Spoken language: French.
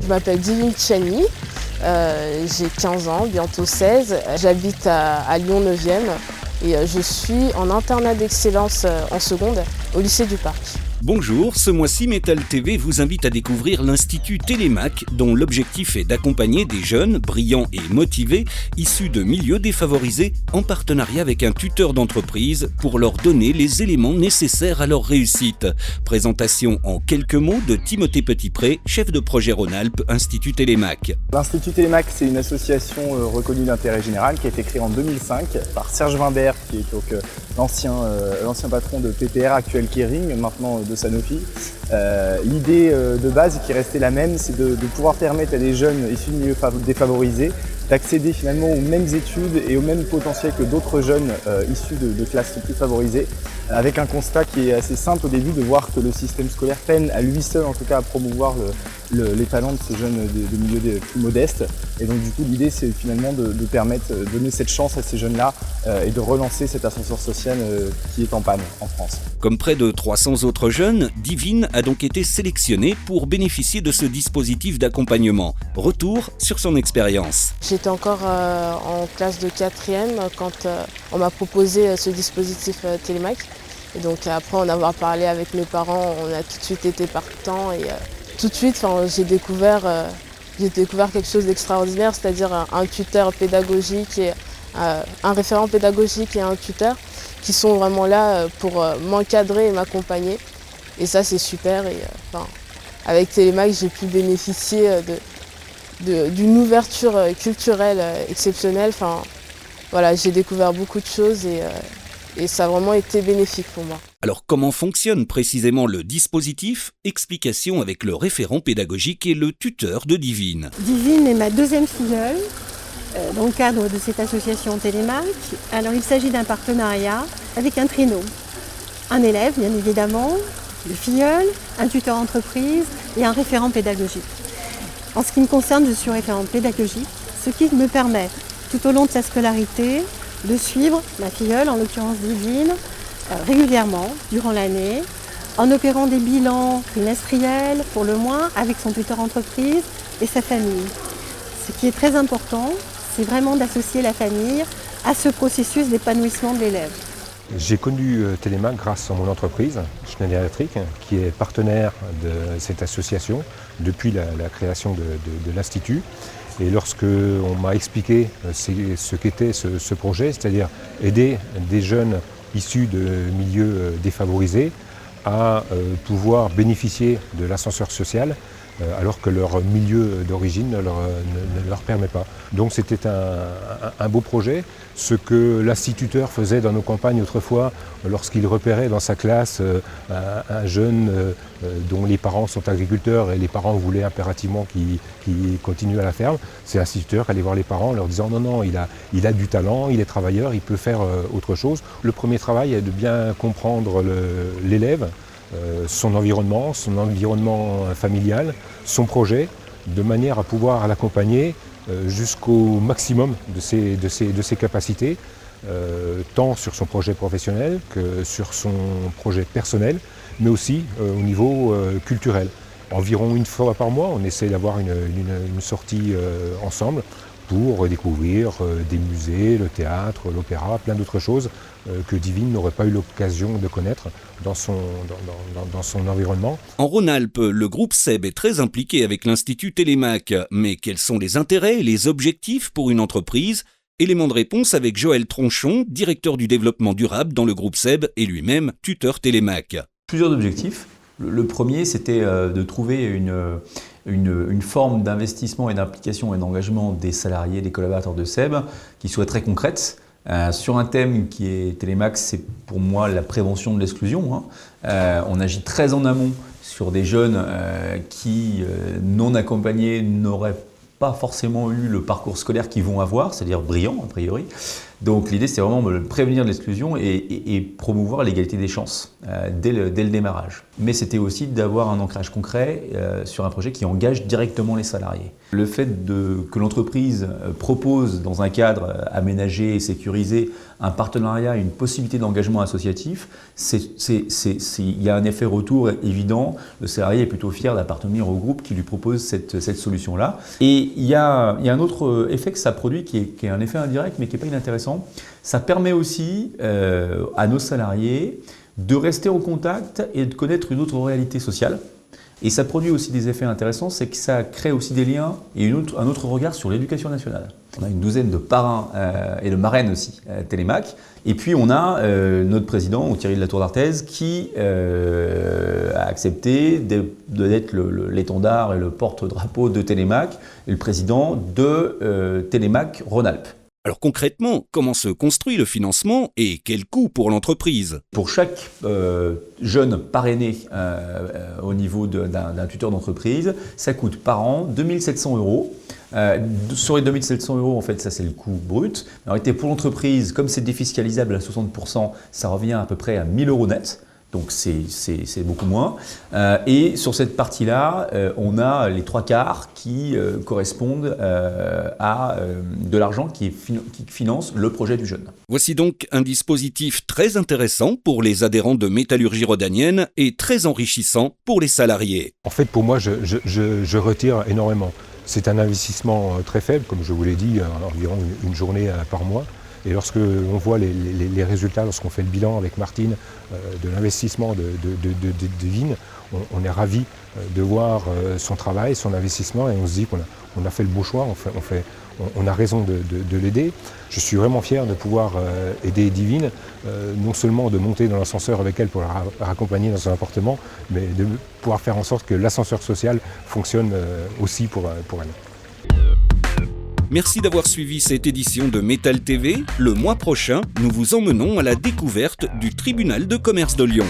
Je m'appelle Divine Chani, j'ai 15 ans, bientôt 16. J'habite à Lyon 9e et je suis en internat d'excellence en seconde au lycée du Parc. Bonjour, ce mois-ci Metal TV vous invite à découvrir l'Institut Télémac dont l'objectif est d'accompagner des jeunes brillants et motivés issus de milieux défavorisés en partenariat avec un tuteur d'entreprise pour leur donner les éléments nécessaires à leur réussite. Présentation en quelques mots de Timothée Petitpré, chef de projet Rhône-Alpes, Institut Télémac. L'Institut Télémac, c'est une association reconnue d'intérêt général qui a été créée en 2005 par Serge Wimbert, qui est donc l'ancien patron de PPR, actuel Kering, maintenant de Sanofi. L'idée de base qui est restée la même, c'est de pouvoir permettre à des jeunes issus de milieux défavorisés d'accéder finalement aux mêmes études et au même potentiel que d'autres jeunes issus de classes plus favorisées, avec un constat qui est assez simple au début, de voir que le système scolaire peine à lui seul en tout cas à promouvoir les talents de ces jeunes de milieux plus modestes. Et donc du coup l'idée c'est finalement de donner cette chance à ces jeunes-là et de relancer cet ascenseur social qui est en panne en France. Comme près de 300 autres jeunes, Divine a donc été sélectionnée pour bénéficier de ce dispositif d'accompagnement. Retour sur son expérience. J'étais encore en classe de 4e quand on m'a proposé ce dispositif Télémac. Et donc après en avoir parlé avec mes parents, on a tout de suite été partants et tout de suite j'ai découvert quelque chose d'extraordinaire, c'est-à-dire un tuteur pédagogique et un référent pédagogique et un tuteur qui sont vraiment là pour m'encadrer et m'accompagner. Et ça c'est super. Et avec Télémac, j'ai pu bénéficier d'une ouverture culturelle exceptionnelle. Voilà, j'ai découvert beaucoup de choses et ça a vraiment été bénéfique pour moi. Alors comment fonctionne précisément le dispositif? Explication avec le référent pédagogique et le tuteur de Divine. Divine est ma deuxième filleule dans le cadre de cette association Télémac. Alors il s'agit d'un partenariat avec un trinôme. Un élève bien évidemment, le filleul, un tuteur entreprise et un référent pédagogique. En ce qui me concerne, je suis référente pédagogique, ce qui me permet tout au long de sa scolarité de suivre ma filleule, en l'occurrence Divine, régulièrement durant l'année, en opérant des bilans trimestriels pour le moins avec son tuteur entreprise et sa famille. Ce qui est très important, c'est vraiment d'associer la famille à ce processus d'épanouissement de l'élève. J'ai connu Télémac grâce à mon entreprise, Schneider Electric, qui est partenaire de cette association depuis la création de l'Institut. Et lorsque on m'a expliqué ce qu'était ce projet, c'est-à-dire aider des jeunes issus de milieux défavorisés à pouvoir bénéficier de l'ascenseur social, alors que leur milieu d'origine ne leur permet pas. Donc c'était un beau projet. Ce que l'instituteur faisait dans nos campagnes autrefois, lorsqu'il repérait dans sa classe un jeune dont les parents sont agriculteurs et les parents voulaient impérativement qu'il continue à la ferme, c'est l'instituteur qui allait voir les parents en leur disant non, il a du talent, il est travailleur, il peut faire autre chose. Le premier travail est de bien comprendre l'élève, son environnement familial, son projet, de manière à pouvoir l'accompagner jusqu'au maximum de ses capacités, tant sur son projet professionnel que sur son projet personnel, mais aussi au niveau culturel. Environ une fois par mois, on essaie d'avoir une sortie ensemble pour découvrir des musées, le théâtre, l'opéra, plein d'autres choses que Divine n'aurait pas eu l'occasion de connaître dans son environnement. En Rhône-Alpes, le groupe SEB est très impliqué avec l'Institut Télémac. Mais quels sont les intérêts et les objectifs pour une entreprise? Élément de réponse avec Joël Tronchon, directeur du développement durable dans le groupe SEB et lui-même tuteur Télémac. Plusieurs objectifs. Le premier, c'était de trouver une forme d'investissement et d'implication et d'engagement des salariés, des collaborateurs de SEB qui soit très concrète. Sur un thème qui est Télémac, c'est pour moi la prévention de l'exclusion. On agit très en amont sur des jeunes qui, non accompagnés, n'auraient pas forcément eu le parcours scolaire qu'ils vont avoir, c'est-à-dire brillant a priori. Donc l'idée, c'est vraiment de prévenir l'exclusion et promouvoir l'égalité des chances dès le démarrage. Mais c'était aussi d'avoir un ancrage concret sur un projet qui engage directement les salariés. Le fait que l'entreprise propose dans un cadre aménagé et sécurisé un partenariat, une possibilité d'engagement associatif, il y a un effet retour évident. Le salarié est plutôt fier d'appartenir au groupe qui lui propose cette solution-là. Et il y a un autre effet que ça produit qui est un effet indirect mais qui n'est pas inintéressant. Ça permet aussi à nos salariés de rester en contact et de connaître une autre réalité sociale. Et ça produit aussi des effets intéressants, c'est que ça crée aussi des liens et un autre regard sur l'éducation nationale. On a une douzaine de parrains et de marraines aussi, Télémac. Et puis on a notre président, Thierry de la Tour d'Artaise, qui a accepté d'être l'étendard et le porte-drapeau de Télémac et le président de Télémac Rhône-Alpes. Alors concrètement, comment se construit le financement et quel coût pour l'entreprise? Pour chaque jeune parrainé au niveau d'un tuteur d'entreprise, ça coûte par an 2 700 €. Sur les 2 700 €, en fait, ça c'est le coût brut. En réalité, pour l'entreprise, comme c'est défiscalisable à 60%, ça revient à peu près à 1 000 € net. Donc c'est beaucoup moins. Et sur cette partie-là, on a les 3/4 qui correspondent à de l'argent qui finance le projet du jeune. Voici donc un dispositif très intéressant pour les adhérents de Métallurgie Rhodanienne et très enrichissant pour les salariés. En fait, pour moi, je retire énormément. C'est un investissement très faible, comme je vous l'ai dit, environ une journée par mois. Et lorsque on voit les résultats, lorsqu'on fait le bilan avec Martine de l'investissement de Divine, on est ravis de voir son travail, son investissement, et on se dit qu'on a fait le beau choix, on a raison de l'aider. Je suis vraiment fier de pouvoir aider Divine, non seulement de monter dans l'ascenseur avec elle pour la raccompagner dans son appartement, mais de pouvoir faire en sorte que l'ascenseur social fonctionne aussi pour elle. Merci d'avoir suivi cette édition de Métal TV. Le mois prochain, nous vous emmenons à la découverte du tribunal de commerce de Lyon.